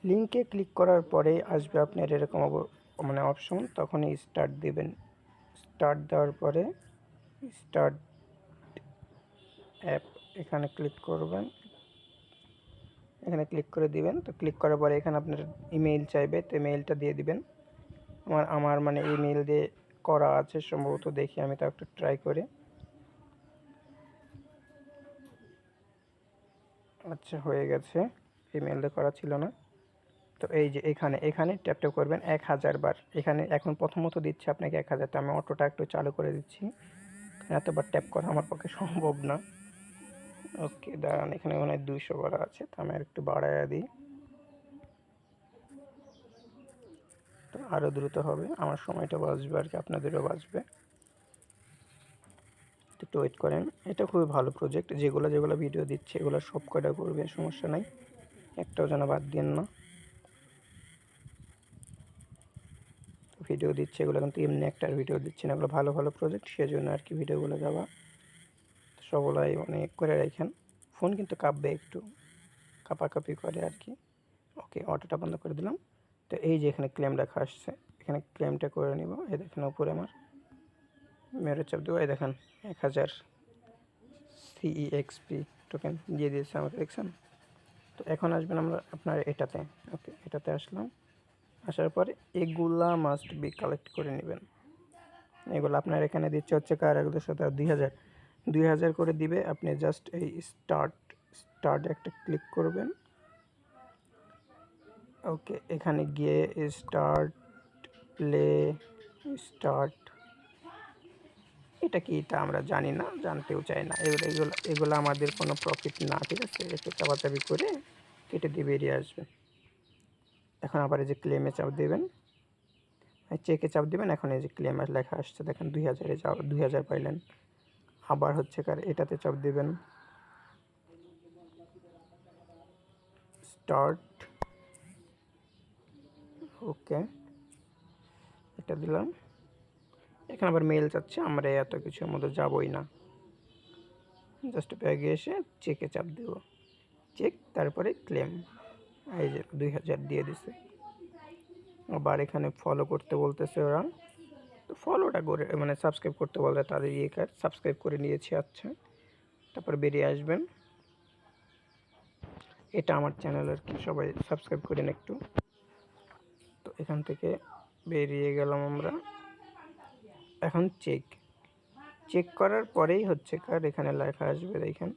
লিঙ্কে ক্লিক করার পরে আসবে আপনার এরকম মানে অপশন, তখনই স্টার্ট দিবেন। স্টার্ট দেওয়ার পরে স্টার্ট অ্যাপ এখানে ক্লিক করবেন, এখানে ক্লিক করে দিবেন। তো ক্লিক করার পরে এখানে আপনার ইমেইল চাইবে, তো মেইলটা দিয়ে দিবেন। আমার মানে ইমেইল দিয়ে করা আছে সম্ভবত, দেখি আমি তা একটু ট্রাই করে। আচ্ছা, হয়ে গেছে, ইমেইল দিয়ে করা ছিল না। তো এই যে এখানে ট্যাপ ট্যাপ করবেন 1000 বার। এখানে এখন প্রথমত দিচ্ছে আপনাকে 1000, তো আমি অটোটা একটু চালু করে দিচ্ছি, এতবার ট্যাপ করা আমার পক্ষে সম্ভব না। ওকে দাঁড়ান, এখানে মনে হয় 200 করা আছে, তো আমি একটু বাড়াইয়া দিই, তো আরও দ্রুত হবে, আমার সময়টা বাঁচবে আর কি, আপনাদেরও বাঁচবে। একটু ওয়েট করেন। এটা খুবই ভালো প্রজেক্ট, যেগুলো ভিডিও দিচ্ছে এগুলো সব কটা করবে, সমস্যা নাই, একটাও যেন বাদ দিন না। ভিডিও দিচ্ছে এগুলো কিন্তু এমনি একটা ভিডিও দিচ্ছে না, এগুলো ভালো ভালো প্রজেক্ট, সেজন্য আর কি ভিডিওগুলো দেওয়া। সবলাই অনেক করে রাখেন। ফোন কিন্তু কাঁপবে, একটু কাঁপাকাঁপি করে আর কি। ওকে, অটোটা বন্ধ করে দিলাম। তো এই যে এখানে ক্লেম লেখা আসছে, এখানে ক্লেমটা করে নিব। এই দেখেন উপরে আমার মেরো চাপ দেবো, এই দেখেন 1000 CEXP টোকেন দিয়ে দিয়েছে আমাকে, দেখছেন? তো এখন আসবেন আমরা আপনার এটাতে। ওকে, এটাতে আসলাম। আসার পরে এগুলা মাস্ট বি কালেক্ট করে নেবেন। এগুলো আপনার এখানে দিচ্ছে হচ্ছে কার 2000 করে দিবে। আপনি জাস্ট এই স্টার্ট একটা ক্লিক করবেন। ওকে, এখানে গিয়ে স্টার্ট প্লে স্টার্ট, এটা কি এটা আমরা জানি না, জানতেও চাই না। এগুলো আমাদের কোনো প্রফিট না, ঠিক আছে? একটু চাপাচাপি করে কেটে দিয়ে বেরিয়ে আসবে। এখন আবার এই যে ক্লেমে চাপ দেবেন, চেকে চাপ দেবেন। এখন এই যে ক্লেম লেখা আসছে, দেখেন 2000-এ যাও, 2000 পাইলেন। আবার হচ্ছে কার এটাতে চাপ দেবেন, স্টার্ট। ওকে, এটা দিলাম। এখানে আবার মেল চাচ্ছে, আমরা এত কিছুর মধ্যে যাবই না, জাস্ট ব্যাগে এসে চেকে চাপ দেব, চেক, তারপরে ক্লেম। এই যে 2000 দিয়ে দিছে। আবার এখানে ফলো করতে বলতেছে ওরা, তো ফলোটা করে মানে সাবস্ক্রাইব করতে বলতে তাদের কাজ সাবস্ক্রাইব করে নিয়েছি। আচ্ছা, তারপর বেরিয়ে আসবেন। এটা আমার চ্যানেল আর কি, সবাই সাবস্ক্রাইব করেন একটু। তো এখান থেকে বেরিয়ে গেলাম আমরা। এখন চেক করার পরেই হচ্ছে কার এখানে লেখা আসবে, দেখেন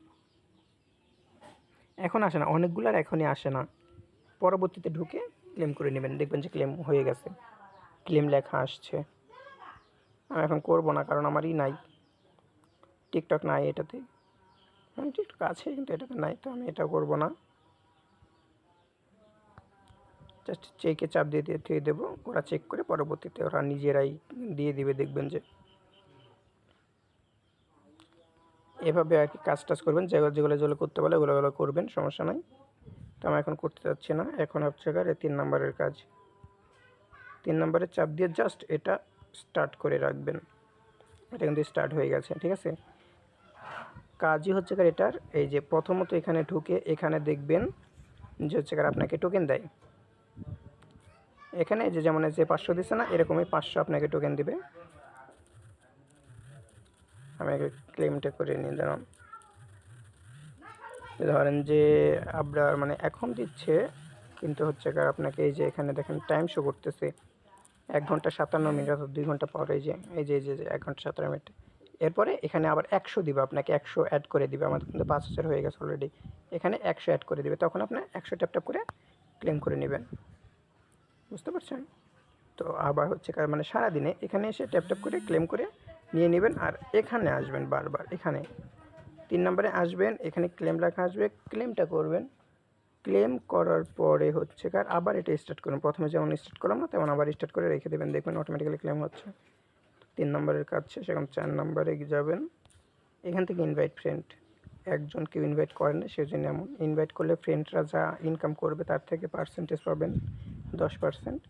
এখন আসে না, অনেকগুলার এখনই আসে না, পরবর্তীতে ঢুকে ক্লেম করে নেবেন, দেখবেন যে ক্লেম হয়ে গেছে, ক্লেম লেখা আসছে। আমি এখন করবো না, কারণ আমারই নাই, টিকটক নাই এটাতে। আমি টিকটক আছে কিন্তু এটাতে নাই, তো আমি এটা করবো না। জাস্ট চেকে চাপ দিয়ে দেবো, ওরা চেক করে পরবর্তীতে ওরা নিজেরাই দিয়ে দিবে, দেখবেন যে এভাবে আর কি কাজ করবেন। যেগুলো করতে বলে ওগুলো করবেন, সমস্যা নাই। তো আমি এখন করতে যাচ্ছি না, এখন হচ্ছে কার 3 নম্বরের কাজ। 3 নম্বরের চাপ দিয়ে জাস্ট এটা স্টার্ট করে রাখবেন। এটা কিন্তু স্টার্ট হয়ে গেছে, ঠিক আছে? কাজই হচ্ছে কার এটার, এই যে প্রথমত এখানে ঢুকে এখানে দেখবেন যে হচ্ছে কার আপনাকে টোকেন দেয়। এখানে যে যেমন যে 500 দিচ্ছে না, এরকমই 500 আপনাকে টোকেন দিবে। আমি আগে ক্লেমটা করে নিয়ে দিলাম। ধরেন যে আপনার মানে এখন দিচ্ছে, কিন্তু হচ্ছে কার আপনাকে এই যে এখানে দেখেন টাইম শো করতেছে 1 ঘন্টা 57 মিনিট, অর্থাৎ 2 ঘন্টা পর এই যে 1 ঘন্টা 17 মিনিট। এরপরে এখানে আবার 100 দিবে আপনাকে, 100 অ্যাড করে দিবে। আমাদের কিন্তু 5000 হয়ে গেছে অলরেডি, এখানে 100 অ্যাড করে দিবে, তখন আপনি 100 ট্যাপ ট্যাপ করে ক্লেম করে নেবেন, বুঝতে পারছেন? তো আবার হচ্ছে কার মানে সারাদিনে এখানে এসে ট্যাপ ট্যাপ করে ক্লেম করে নিয়ে নেবেন। আর এখানে আসবেন বারবার, এখানে 3 নম্বরে আসবেন, এখানে ক্লেম লেখা আসবে, ক্লেমটা করবেন। ক্লেম করার পরে হচ্ছে কার আবার এটা স্টার্ট করুন, প্রথমে যেমন স্টার্ট করলাম না তেমন আবার স্টার্ট করে রেখে দেবেন, দেখবেন অটোমেটিক্যালি ক্লেম হচ্ছে। 3 নম্বরের কাজ শেষ, এখন 4 নম্বরে যাবেন। এখান থেকে ইনভাইট ফ্রেন্ড, একজন কেউ ইনভাইট করেন না সেজন্য এমন, ইনভাইট করলে ফ্রেন্ডরা যা ইনকাম করবে তার থেকে পার্সেন্টেজ পাবেন 10%।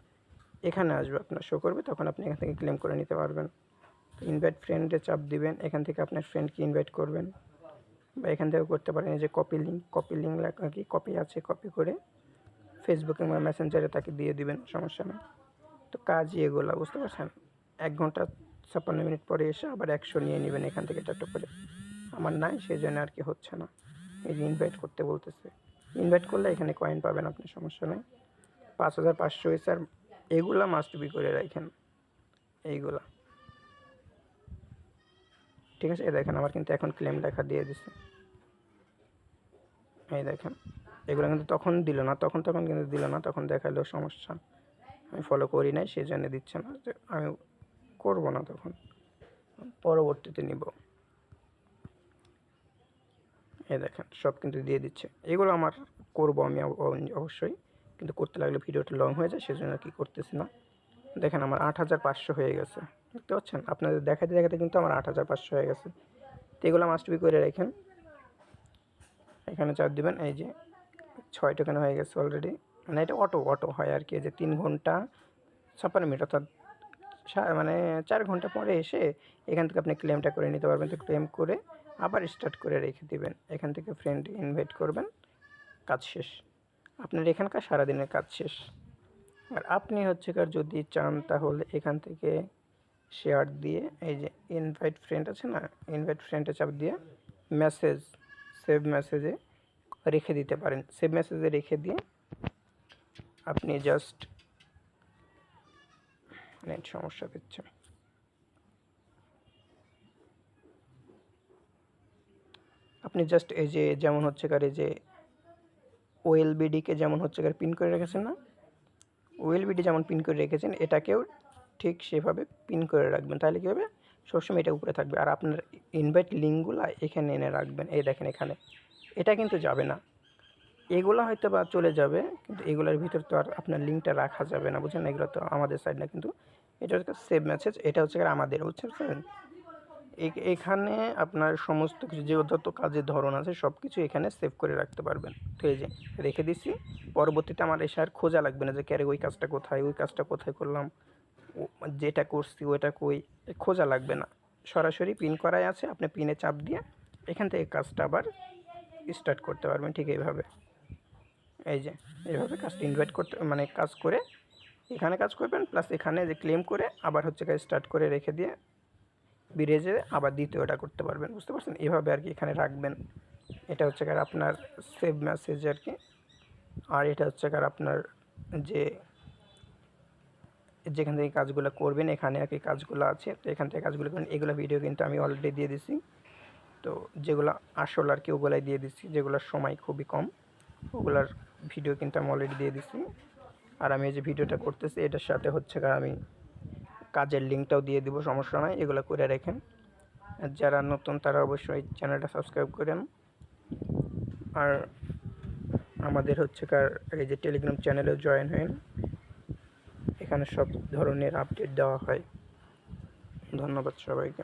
এখানে আসবে আপনার শো করবে, তখন আপনি এখান থেকে ক্লেম করে নিতে পারবেন। ইনভাইট ফ্রেন্ডে চাপ দিবেন, এখান থেকে আপনার ফ্রেন্ডকে ইনভাইট করবেন, বা এখান থেকেও করতে পারেন। এই যে কপি লিঙ্ক লেখা কি কপি আছে, কপি করে ফেসবুকে বা মেসেঞ্জারে তাকে দিয়ে দিবেন, সমস্যা নেই। তো কাজই এগুলা, বুঝতে পারছেন? 1 ঘন্টা 56 মিনিট পরে এসে আবার 100 নিয়ে নেবেন এখান থেকে ট্যাপ করে। আমার নাই, সেজন্য আর কি হচ্ছে না। এই যে ইনভাইট করতে বলতেছে, ইনভাইট করলে এখানে কয়েন পাবেন আপনি, সমস্যা নেই। 5500 হয়েছে। আর এগুলা মাস্ট বি করে রাখেন, এইগুলা, ঠিক আছে? এই দেখেন আমার কিন্তু এখন ক্লেম লেখা দিয়ে দিছে, এই দেখেন। এগুলো কিন্তু তখন দিল না, তখন কিন্তু দিল না, তখন দেখাইলো সমস্যা। আমি ফলো করি নাই, সেই জন্য দিচ্ছে না। যে আমি করবো না, তখন পরবর্তীতে নিব। এই দেখেন সব কিন্তু দিয়ে দিচ্ছে। এগুলো আমার করবো আমি অবশ্যই, কিন্তু করতে লাগলে ভিডিওটা লং হয়ে যায়, সেজন্য কি করতেছি না। দেখেন আমার 8500 হয়ে গেছে, দেখতে পাচ্ছেন? আপনাদের দেখাতে দেখাতে কিন্তু আমার 8500 হয়ে গেছে। তো এগুলো মাস্ট বি করে রাখেন। এখানে চাপ দিবেন, এই যে 6 টোকেন হয়ে গেছে অলরেডি। মানে এটা অটো হয় আর কি, যে 3 ঘন্টা 56 মিনিট, অর্থাৎ মানে 4 ঘন্টা পরে এসে এখান থেকে আপনি ক্লেমটা করে নিতে পারবেন। তো ক্লেম করে আবার স্টার্ট করে রেখে দিবেন, এখান থেকে ফ্রেন্ড ইনভাইট করবেন, কাজ শেষ। আপনার এখানকার সারাদিনের কাজ শেষ। আর আপনি হচ্ছে কার যদি চান তাহলে এখান থেকে শেয়ার দিয়ে, এই যে ইনভাইট ফ্রেন্ড আছে না, ইনভাইট ফ্রেন্ডে চাপ দিয়ে মেসেজ, সেভ মেসেজে রেখে দিতে পারেন। সেভ মেসেজে রেখে দিয়ে আপনি জাস্ট, নেট সমস্যা দিচ্ছে, আপনি জাস্ট এই যে যেমন হচ্ছে কার এই যে ওএলবিডিকে যেমন হচ্ছে কার পিন করে রেখেছেন না, ওএলবিডি যেমন পিন করে রেখেছেন, এটাকেও ঠিক সেভাবে পিন করে রাখবেন। তাহলে কী হবে, সবসময় এটা উপরে থাকবে। আর আপনার ইনভাইট লিঙ্কগুলো এখানে এনে রাখবেন, এই দেখেন এখানে। এটা কিন্তু যাবে না, এগুলো হয়তো বা চলে যাবে, কিন্তু এগুলোর ভিতর তো আর আপনার লিঙ্কটা রাখা যাবে না, বুঝছেন? এগুলো তো আমাদের সাইড না, কিন্তু এটা হচ্ছে সেভ মেসেজ, এটা হচ্ছে আমাদের, বুঝছেন? এখানে আপনার সমস্ত কিছু যে যত কাজের ধরন আছে সব কিছু এখানে সেভ করে রাখতে পারবেন। তো এই যে রেখে দিছি, পরবর্তীতে আমার এসে আর খোঁজা লাগবে না যে ক্যারে ওই কাজটা কোথায়, ওই কাজটা কোথায় করলাম, যেটা করছি ওইটা কই, খোঁজা লাগবে না। সরাসরি পিন করাই আছে, আপনি পিনে চাপ দিয়ে এখান থেকে কাজটা আবার স্টার্ট করতে পারবেন, ঠিক এইভাবে। এই যে এইভাবে কাজটা ইনভাইট করতে, মানে কাজ করে এখানে কাজ করবেন, প্লাস এখানে যে ক্লেম করে আবার হচ্ছে কাজ স্টার্ট করে রেখে দিয়ে বেরিয়ে যেয়ে আবার দ্বিতীয়টা করতে পারবেন, বুঝতে পারছেন? এভাবে আর কি এখানে রাখবেন। এটা হচ্ছে কার আপনার সেভ মেসেজ আর কি। আর এটা হচ্ছে কার আপনার যে যেখান থেকে কাজগুলো করবেন, এখানে আর কি কাজগুলো আছে, তো এখান থেকে কাজগুলো করবেন। এগুলো ভিডিও কিন্তু আমি অলরেডি দিয়ে দিছি, তো যেগুলো আসল আর কি ওগুলাই দিয়ে দিচ্ছি, যেগুলোর সময় খুবই কম ওগুলার ভিডিও কিন্তু আমি অলরেডি দিয়ে দিচ্ছি। আর আমি এই যে ভিডিওটা করতেছি এটার সাথে হচ্ছে কার আমি কাজের লিঙ্কটাও দিয়ে দিব, সমস্যা নয়, এগুলো করে রাখেন। আর যারা নতুন তারা অবশ্যই চ্যানেলটা সাবস্ক্রাইব করেন। আর আমাদের হচ্ছে কার এই যে টেলিগ্রাম চ্যানেলেও জয়েন হন, এখানে সব ধরনের আপডেট দেওয়া হয়। ধন্যবাদ সবাইকে।